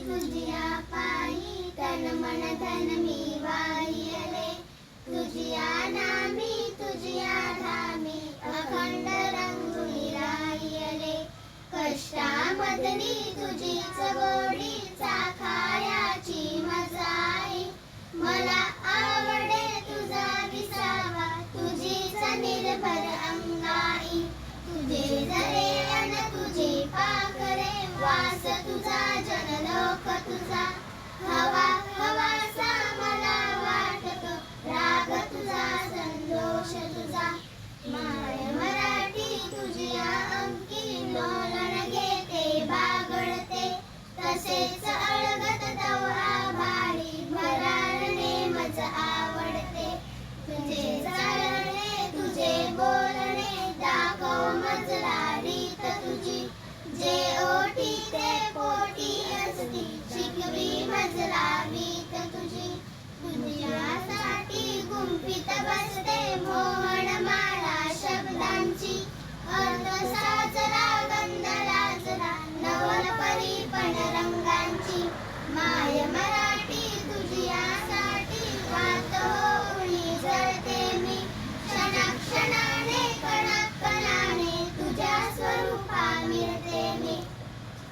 तुझिया पायी तन मन धन मी वाहियले तुझिया नामी तुझिया धामी अखंड रंगुनी राहियले कष्टामधली तुझीच गोडी चाखायाची मजाई मला आवडे तुझा विसावा तुझीच निर्भर अंगाई तुझे जरे अन तुझे पाखरे वास तुझा जनलोक तुझा हवा हवासा मला वाटतो राग तुझा संतोष तुझा माय मराठी तुझिया अंकी लोलन घेते बागडते तसेच अळगत तव आभाळी भरारणे मज आवडते तुझे चालणे तुझे बोलणे दाखव मजला रीत तुझी जे ओटी ते पोटी असती शिकवी मजला वीत तुझी तुझ्यासाठी गुंफीत बसते मोहन माळा शब्दांची अर्थ साजरा गंध लाजरा नवल परी पण